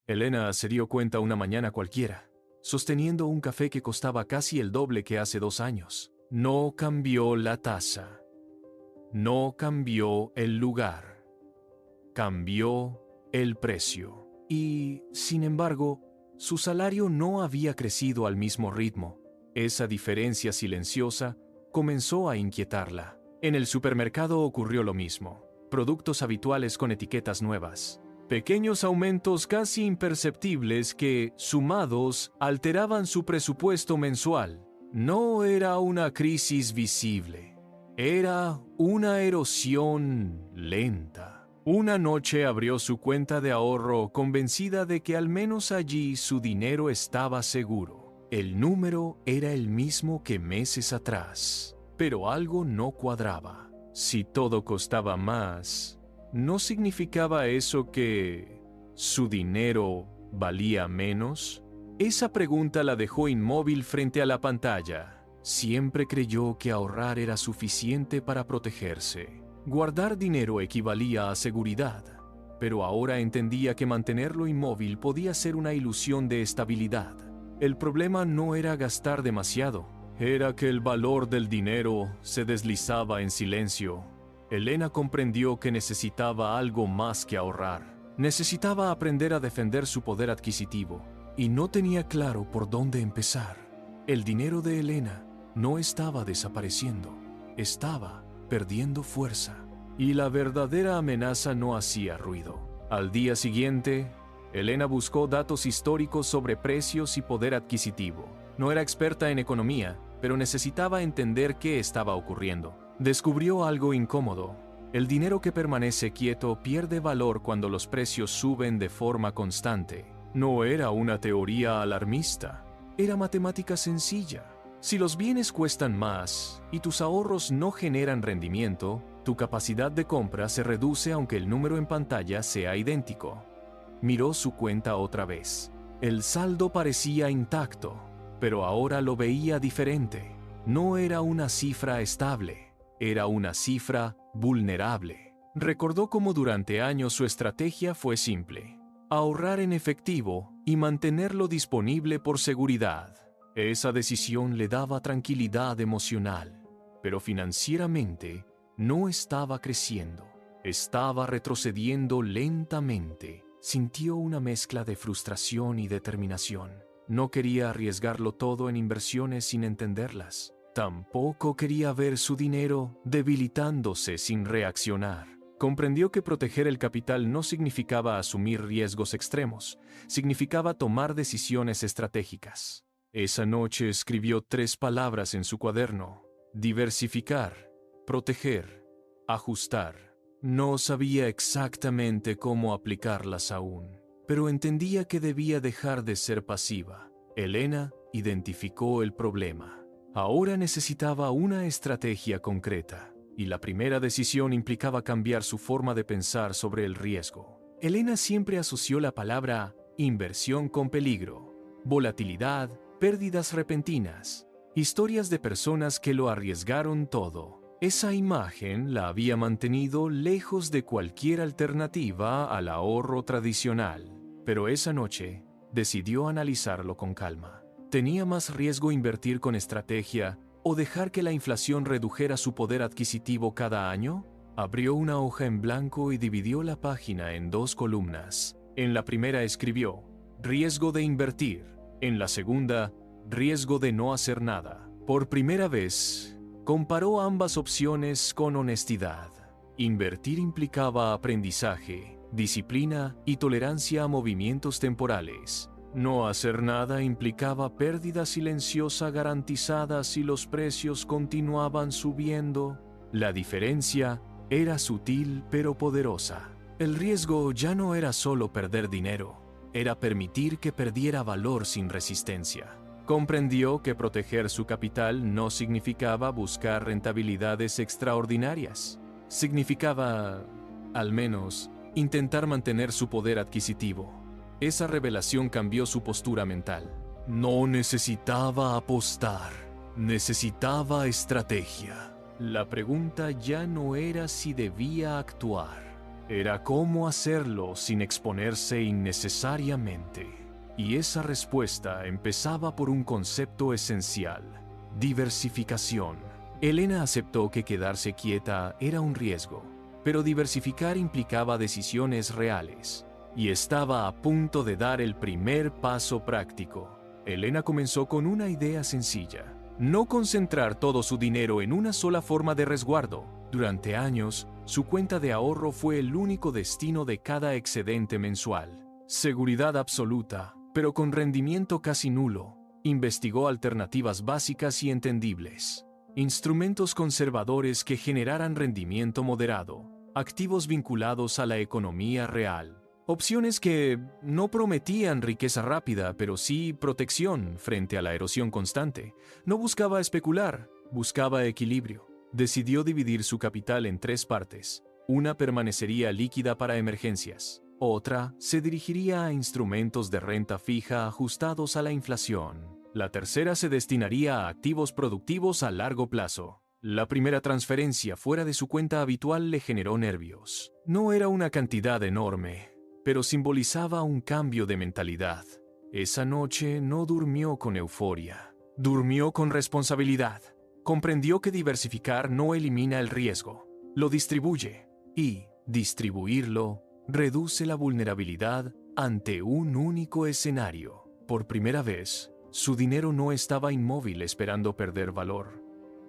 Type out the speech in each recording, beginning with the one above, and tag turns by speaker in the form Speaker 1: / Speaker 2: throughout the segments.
Speaker 1: Elena se dio cuenta una mañana cualquiera, sosteniendo un café que costaba casi el doble que hace 2 años. No cambió la taza. No cambió el lugar. Cambió el precio. Y, sin embargo, su salario no había crecido al mismo ritmo. Esa diferencia silenciosa comenzó a inquietarla. En el supermercado ocurrió lo mismo. Productos habituales con etiquetas nuevas. Pequeños aumentos casi imperceptibles que, sumados, alteraban su presupuesto mensual. No era una crisis visible. Era una erosión lenta. Una noche abrió su cuenta de ahorro convencida de que al menos allí su dinero estaba seguro. El número era el mismo que meses atrás, pero algo no cuadraba. Si todo costaba más, ¿no significaba eso que su dinero valía menos? Esa pregunta la dejó inmóvil frente a la pantalla. Siempre creyó que ahorrar era suficiente para protegerse. Guardar dinero equivalía a seguridad, pero ahora entendía que mantenerlo inmóvil podía ser una ilusión de estabilidad. El problema no era gastar demasiado, era que el valor del dinero se deslizaba en silencio. Elena comprendió que necesitaba algo más que ahorrar. Necesitaba aprender a defender su poder adquisitivo, y no tenía claro por dónde empezar. El dinero de Elena no estaba desapareciendo, estaba perdiendo fuerza, y la verdadera amenaza no hacía ruido. Al día siguiente, Elena buscó datos históricos sobre precios y poder adquisitivo. No era experta en economía, pero necesitaba entender qué estaba ocurriendo. Descubrió algo incómodo. El dinero que permanece quieto pierde valor cuando los precios suben de forma constante. No era una teoría alarmista, era matemática sencilla. Si los bienes cuestan más y tus ahorros no generan rendimiento, tu capacidad de compra se reduce aunque el número en pantalla sea idéntico. Miró su cuenta otra vez. El saldo parecía intacto, pero ahora lo veía diferente. No era una cifra estable, era una cifra vulnerable. Recordó cómo durante años su estrategia fue simple: ahorrar en efectivo y mantenerlo disponible por seguridad. Esa decisión le daba tranquilidad emocional, pero financieramente no estaba creciendo. Estaba retrocediendo lentamente. Sintió una mezcla de frustración y determinación. No quería arriesgarlo todo en inversiones sin entenderlas. Tampoco quería ver su dinero debilitándose sin reaccionar. Comprendió que proteger el capital no significaba asumir riesgos extremos, significaba tomar decisiones estratégicas. Esa noche escribió 3 palabras en su cuaderno: diversificar, proteger, ajustar. No sabía exactamente cómo aplicarlas aún, pero entendía que debía dejar de ser pasiva. Elena identificó el problema. Ahora necesitaba una estrategia concreta, y la primera decisión implicaba cambiar su forma de pensar sobre el riesgo. Elena siempre asoció la palabra inversión con peligro, volatilidad, pérdidas repentinas, historias de personas que lo arriesgaron todo. Esa imagen la había mantenido lejos de cualquier alternativa al ahorro tradicional. Pero esa noche decidió analizarlo con calma. ¿Tenía más riesgo invertir con estrategia o dejar que la inflación redujera su poder adquisitivo cada año? Abrió una hoja en blanco y dividió la página en 2 columnas. En la primera escribió: riesgo de invertir. En la segunda, riesgo de no hacer nada. Por primera vez, comparó ambas opciones con honestidad. Invertir implicaba aprendizaje, disciplina y tolerancia a movimientos temporales. No hacer nada implicaba pérdida silenciosa garantizada si los precios continuaban subiendo. La diferencia era sutil pero poderosa. El riesgo ya no era solo perder dinero, era permitir que perdiera valor sin resistencia. Comprendió que proteger su capital no significaba buscar rentabilidades extraordinarias. Significaba, al menos, intentar mantener su poder adquisitivo. Esa revelación cambió su postura mental. No necesitaba apostar, necesitaba estrategia. La pregunta ya no era si debía actuar, Era cómo hacerlo sin exponerse innecesariamente. Y esa respuesta empezaba por un concepto esencial: diversificación. Elena aceptó que quedarse quieta era un riesgo, pero diversificar implicaba decisiones reales, y estaba a punto de dar el primer paso práctico. Elena comenzó con una idea sencilla: no concentrar todo su dinero en una sola forma de resguardo. Durante años, su cuenta de ahorro fue el único destino de cada excedente mensual. Seguridad absoluta, pero con rendimiento casi nulo. Investigó alternativas básicas y entendibles. Instrumentos conservadores que generaran rendimiento moderado, activos vinculados a la economía real. Opciones que no prometían riqueza rápida, pero sí protección frente a la erosión constante. No buscaba especular, buscaba equilibrio. Decidió dividir su capital en 3 partes. Una permanecería líquida para emergencias. Otra se dirigiría a instrumentos de renta fija ajustados a la inflación. La tercera se destinaría a activos productivos a largo plazo. La primera transferencia fuera de su cuenta habitual le generó nervios. No era una cantidad enorme, pero simbolizaba un cambio de mentalidad. Esa noche no durmió con euforia, durmió con responsabilidad. Comprendió que diversificar no elimina el riesgo, lo distribuye, y distribuirlo reduce la vulnerabilidad ante un único escenario. Por primera vez, su dinero no estaba inmóvil esperando perder valor.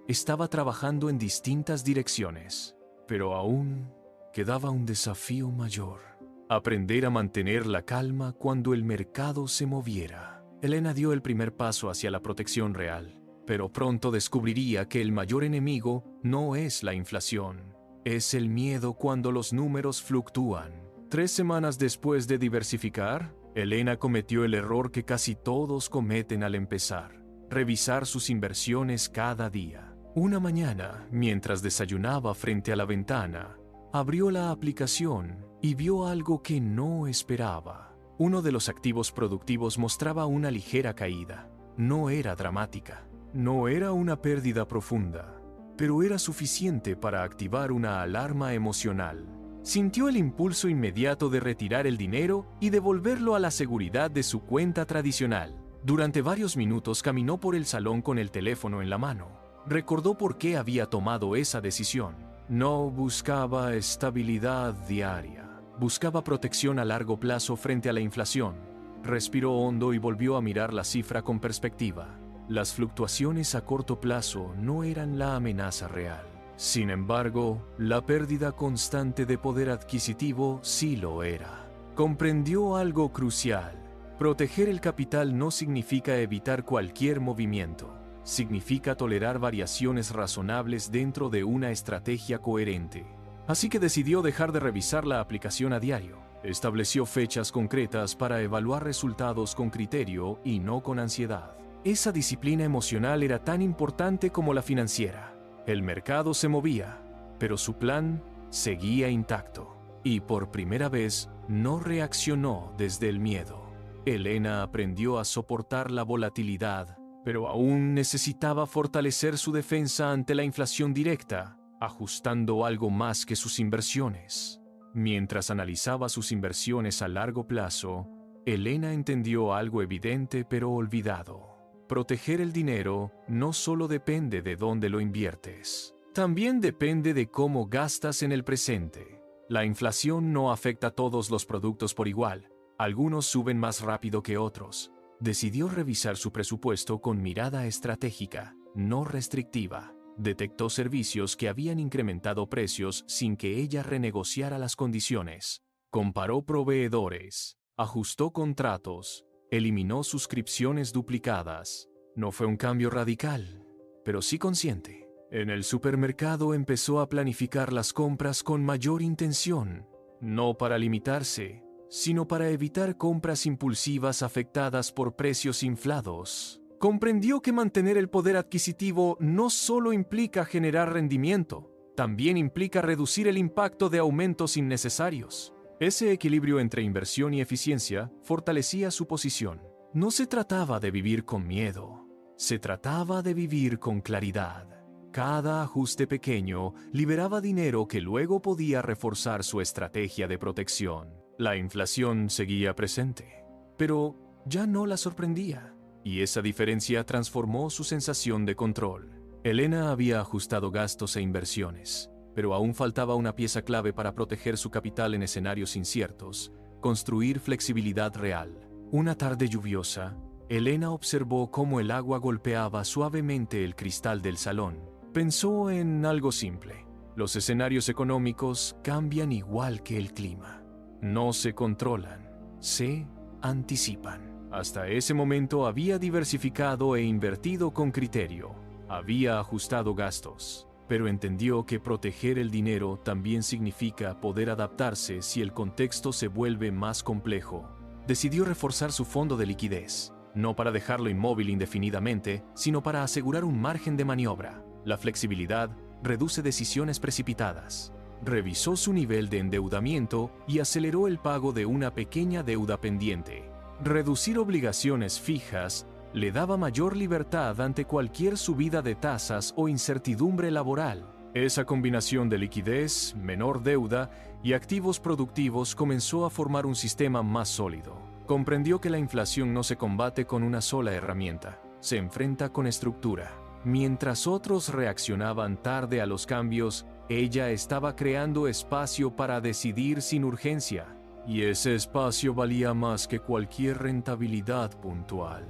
Speaker 1: Estaba trabajando en distintas direcciones, pero aún quedaba un desafío mayor: aprender a mantener la calma cuando el mercado se moviera. Elena dio el primer paso hacia la protección real, pero pronto descubriría que el mayor enemigo no es la inflación, es el miedo cuando los números fluctúan. 3 semanas después de diversificar, Elena cometió el error que casi todos cometen al empezar: revisar sus inversiones cada día. Una mañana, mientras desayunaba frente a la ventana, abrió la aplicación y vio algo que no esperaba. Uno de los activos productivos mostraba una ligera caída. No era dramática, no era una pérdida profunda, pero era suficiente para activar una alarma emocional. Sintió el impulso inmediato de retirar el dinero y devolverlo a la seguridad de su cuenta tradicional. Durante varios minutos caminó por el salón con el teléfono en la mano. Recordó por qué había tomado esa decisión. No buscaba estabilidad diaria, buscaba protección a largo plazo frente a la inflación. Respiró hondo y volvió a mirar la cifra con perspectiva. Las fluctuaciones a corto plazo no eran la amenaza real. Sin embargo, la pérdida constante de poder adquisitivo sí lo era. Comprendió algo crucial: proteger el capital no significa evitar cualquier movimiento. Significa tolerar variaciones razonables dentro de una estrategia coherente. Así que decidió dejar de revisar la aplicación a diario. Estableció fechas concretas para evaluar resultados con criterio y no con ansiedad. Esa disciplina emocional era tan importante como la financiera. El mercado se movía, pero su plan seguía intacto. Y por primera vez no reaccionó desde el miedo. Elena aprendió a soportar la volatilidad, pero aún necesitaba fortalecer su defensa ante la inflación directa, ajustando algo más que sus inversiones. Mientras analizaba sus inversiones a largo plazo, Elena entendió algo evidente pero olvidado: proteger el dinero no solo depende de dónde lo inviertes, también depende de cómo gastas en el presente. La inflación no afecta a todos los productos por igual. Algunos suben más rápido que otros. Decidió revisar su presupuesto con mirada estratégica, no restrictiva. Detectó servicios que habían incrementado precios sin que ella renegociara las condiciones. Comparó proveedores, ajustó contratos, eliminó suscripciones duplicadas. No fue un cambio radical, pero sí consciente. En el supermercado empezó a planificar las compras con mayor intención, no para limitarse, sino para evitar compras impulsivas afectadas por precios inflados. Comprendió que mantener el poder adquisitivo no solo implica generar rendimiento, también implica reducir el impacto de aumentos innecesarios. Ese equilibrio entre inversión y eficiencia fortalecía su posición. No se trataba de vivir con miedo, se trataba de vivir con claridad. Cada ajuste pequeño liberaba dinero que luego podía reforzar su estrategia de protección. La inflación seguía presente, pero ya no la sorprendía, y esa diferencia transformó su sensación de control. Elena había ajustado gastos e inversiones, pero aún faltaba una pieza clave para proteger su capital en escenarios inciertos: construir flexibilidad real. Una tarde lluviosa, Elena observó cómo el agua golpeaba suavemente el cristal del salón. Pensó en algo simple: los escenarios económicos cambian igual que el clima. No se controlan, se anticipan. Hasta ese momento había diversificado e invertido con criterio. Había ajustado gastos, pero entendió que proteger el dinero también significa poder adaptarse si el contexto se vuelve más complejo. Decidió reforzar su fondo de liquidez, no para dejarlo inmóvil indefinidamente, sino para asegurar un margen de maniobra. La flexibilidad reduce decisiones precipitadas. Revisó su nivel de endeudamiento y aceleró el pago de una pequeña deuda pendiente. Reducir obligaciones fijas le daba mayor libertad ante cualquier subida de tasas o incertidumbre laboral. Esa combinación de liquidez, menor deuda y activos productivos comenzó a formar un sistema más sólido. Comprendió que la inflación no se combate con una sola herramienta, se enfrenta con estructura. Mientras otros reaccionaban tarde a los cambios, ella estaba creando espacio para decidir sin urgencia, y ese espacio valía más que cualquier rentabilidad puntual.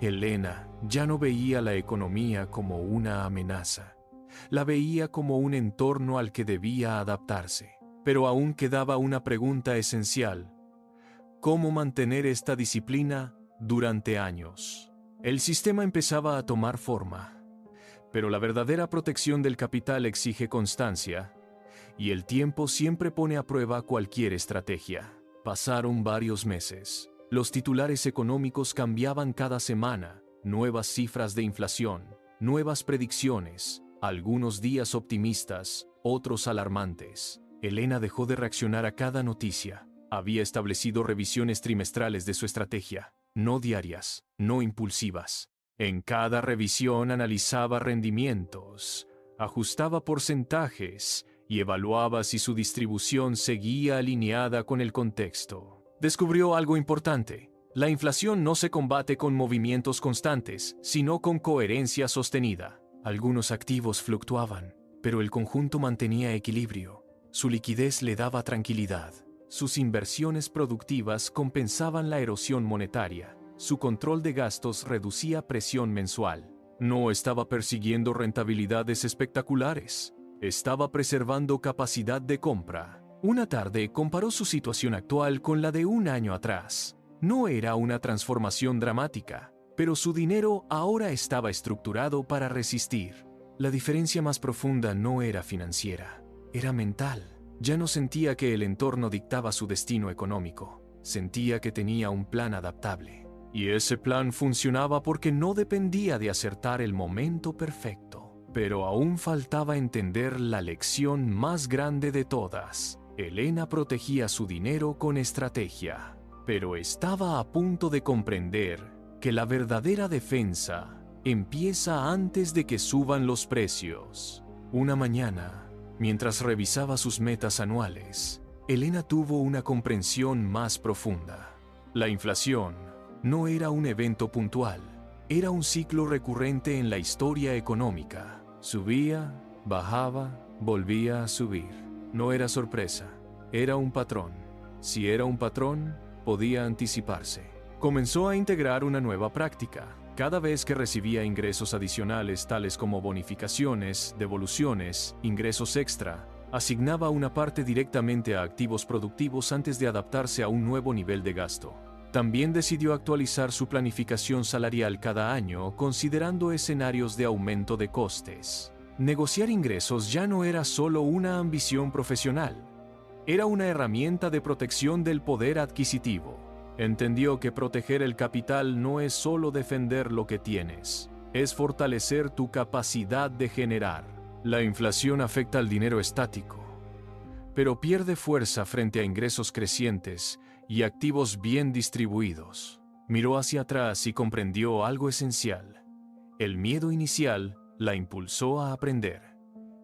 Speaker 1: Elena ya no veía la economía como una amenaza, la veía como un entorno al que debía adaptarse. Pero aún quedaba una pregunta esencial: ¿cómo mantener esta disciplina durante años? El sistema empezaba a tomar forma, pero la verdadera protección del capital exige constancia, y el tiempo siempre pone a prueba cualquier estrategia. Pasaron varios meses. Los titulares económicos cambiaban cada semana: nuevas cifras de inflación, nuevas predicciones, algunos días optimistas, otros alarmantes. Elena dejó de reaccionar a cada noticia. Había establecido revisiones trimestrales de su estrategia, no diarias, no impulsivas. En cada revisión analizaba rendimientos, ajustaba porcentajes y evaluaba si su distribución seguía alineada con el contexto. Descubrió algo importante: la inflación no se combate con movimientos constantes, sino con coherencia sostenida. Algunos activos fluctuaban, pero el conjunto mantenía equilibrio. Su liquidez le daba tranquilidad. Sus inversiones productivas compensaban la erosión monetaria. Su control de gastos reducía presión mensual. No estaba persiguiendo rentabilidades espectaculares. Estaba preservando capacidad de compra. Una tarde comparó su situación actual con la de un año atrás. No era una transformación dramática, pero su dinero ahora estaba estructurado para resistir. La diferencia más profunda no era financiera, era mental. Ya no sentía que el entorno dictaba su destino económico. Sentía que tenía un plan adaptable. Y ese plan funcionaba porque no dependía de acertar el momento perfecto. Pero aún faltaba entender la lección más grande de todas. Elena protegía su dinero con estrategia, pero estaba a punto de comprender que la verdadera defensa empieza antes de que suban los precios. Una mañana, mientras revisaba sus metas anuales, Elena tuvo una comprensión más profunda. La inflación no era un evento puntual, era un ciclo recurrente en la historia económica. Subía, bajaba, volvía a subir. No era sorpresa, era un patrón. Si era un patrón, podía anticiparse. Comenzó a integrar una nueva práctica. Cada vez que recibía ingresos adicionales tales como bonificaciones, devoluciones, ingresos extra, asignaba una parte directamente a activos productivos antes de adaptarse a un nuevo nivel de gasto. También decidió actualizar su planificación salarial cada año, considerando escenarios de aumento de costes. Negociar ingresos ya no era solo una ambición profesional, era una herramienta de protección del poder adquisitivo. Entendió que proteger el capital no es solo defender lo que tienes, es fortalecer tu capacidad de generar. La inflación afecta al dinero estático, pero pierde fuerza frente a ingresos crecientes y activos bien distribuidos. Miró hacia atrás y comprendió algo esencial. El miedo inicial, la impulsó a aprender,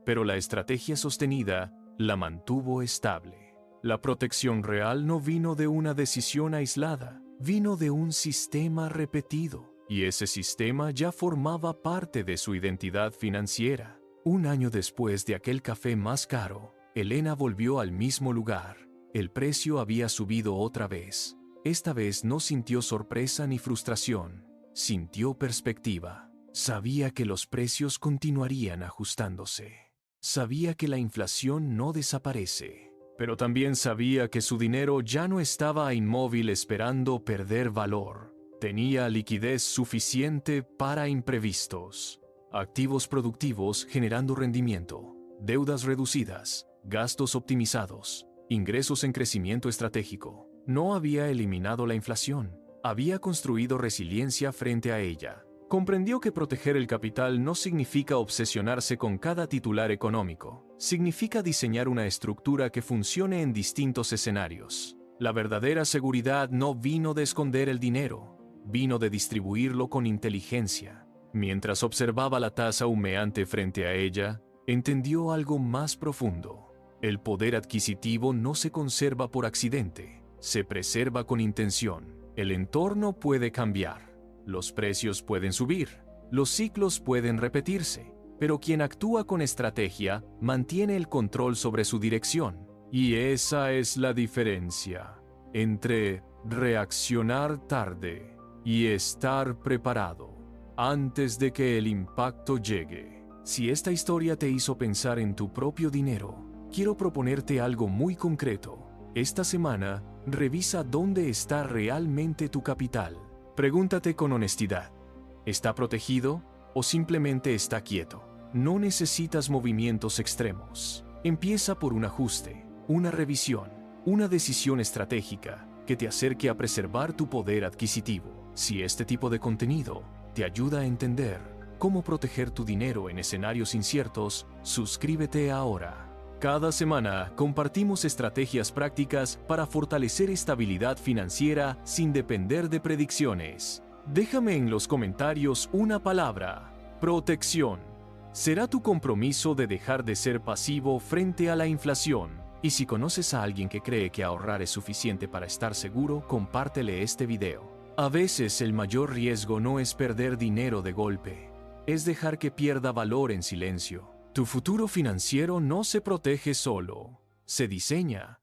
Speaker 1: pero la estrategia sostenida la mantuvo estable. La protección real no vino de una decisión aislada, vino de un sistema repetido, y ese sistema ya formaba parte de su identidad financiera. Un año después de aquel café más caro, Elena volvió al mismo lugar. El precio había subido otra vez. Esta vez no sintió sorpresa ni frustración, sintió perspectiva. Sabía que los precios continuarían ajustándose. Sabía que la inflación no desaparece, pero también sabía que su dinero ya no estaba inmóvil esperando perder valor. Tenía liquidez suficiente para imprevistos, activos productivos generando rendimiento, deudas reducidas, gastos optimizados, ingresos en crecimiento estratégico. No había eliminado la inflación, había construido resiliencia frente a ella. Comprendió que proteger el capital no significa obsesionarse con cada titular económico, significa diseñar una estructura que funcione en distintos escenarios. La verdadera seguridad no vino de esconder el dinero, vino de distribuirlo con inteligencia. Mientras observaba la taza humeante frente a ella, entendió algo más profundo. El poder adquisitivo no se conserva por accidente, se preserva con intención. El entorno puede cambiar. Los precios pueden subir, los ciclos pueden repetirse, pero quien actúa con estrategia mantiene el control sobre su dirección. Y esa es la diferencia entre reaccionar tarde y estar preparado antes de que el impacto llegue. Si esta historia te hizo pensar en tu propio dinero, quiero proponerte algo muy concreto. Esta semana, revisa dónde está realmente tu capital. Pregúntate con honestidad, ¿está protegido o simplemente está quieto? No necesitas movimientos extremos. Empieza por un ajuste, una revisión, una decisión estratégica que te acerque a preservar tu poder adquisitivo. Si este tipo de contenido te ayuda a entender cómo proteger tu dinero en escenarios inciertos, suscríbete ahora. Cada semana compartimos estrategias prácticas para fortalecer estabilidad financiera sin depender de predicciones. Déjame en los comentarios una palabra: protección. Será tu compromiso de dejar de ser pasivo frente a la inflación. Y si conoces a alguien que cree que ahorrar es suficiente para estar seguro, compártele este video. A veces el mayor riesgo no es perder dinero de golpe, es dejar que pierda valor en silencio. Tu futuro financiero no se protege solo, se diseña.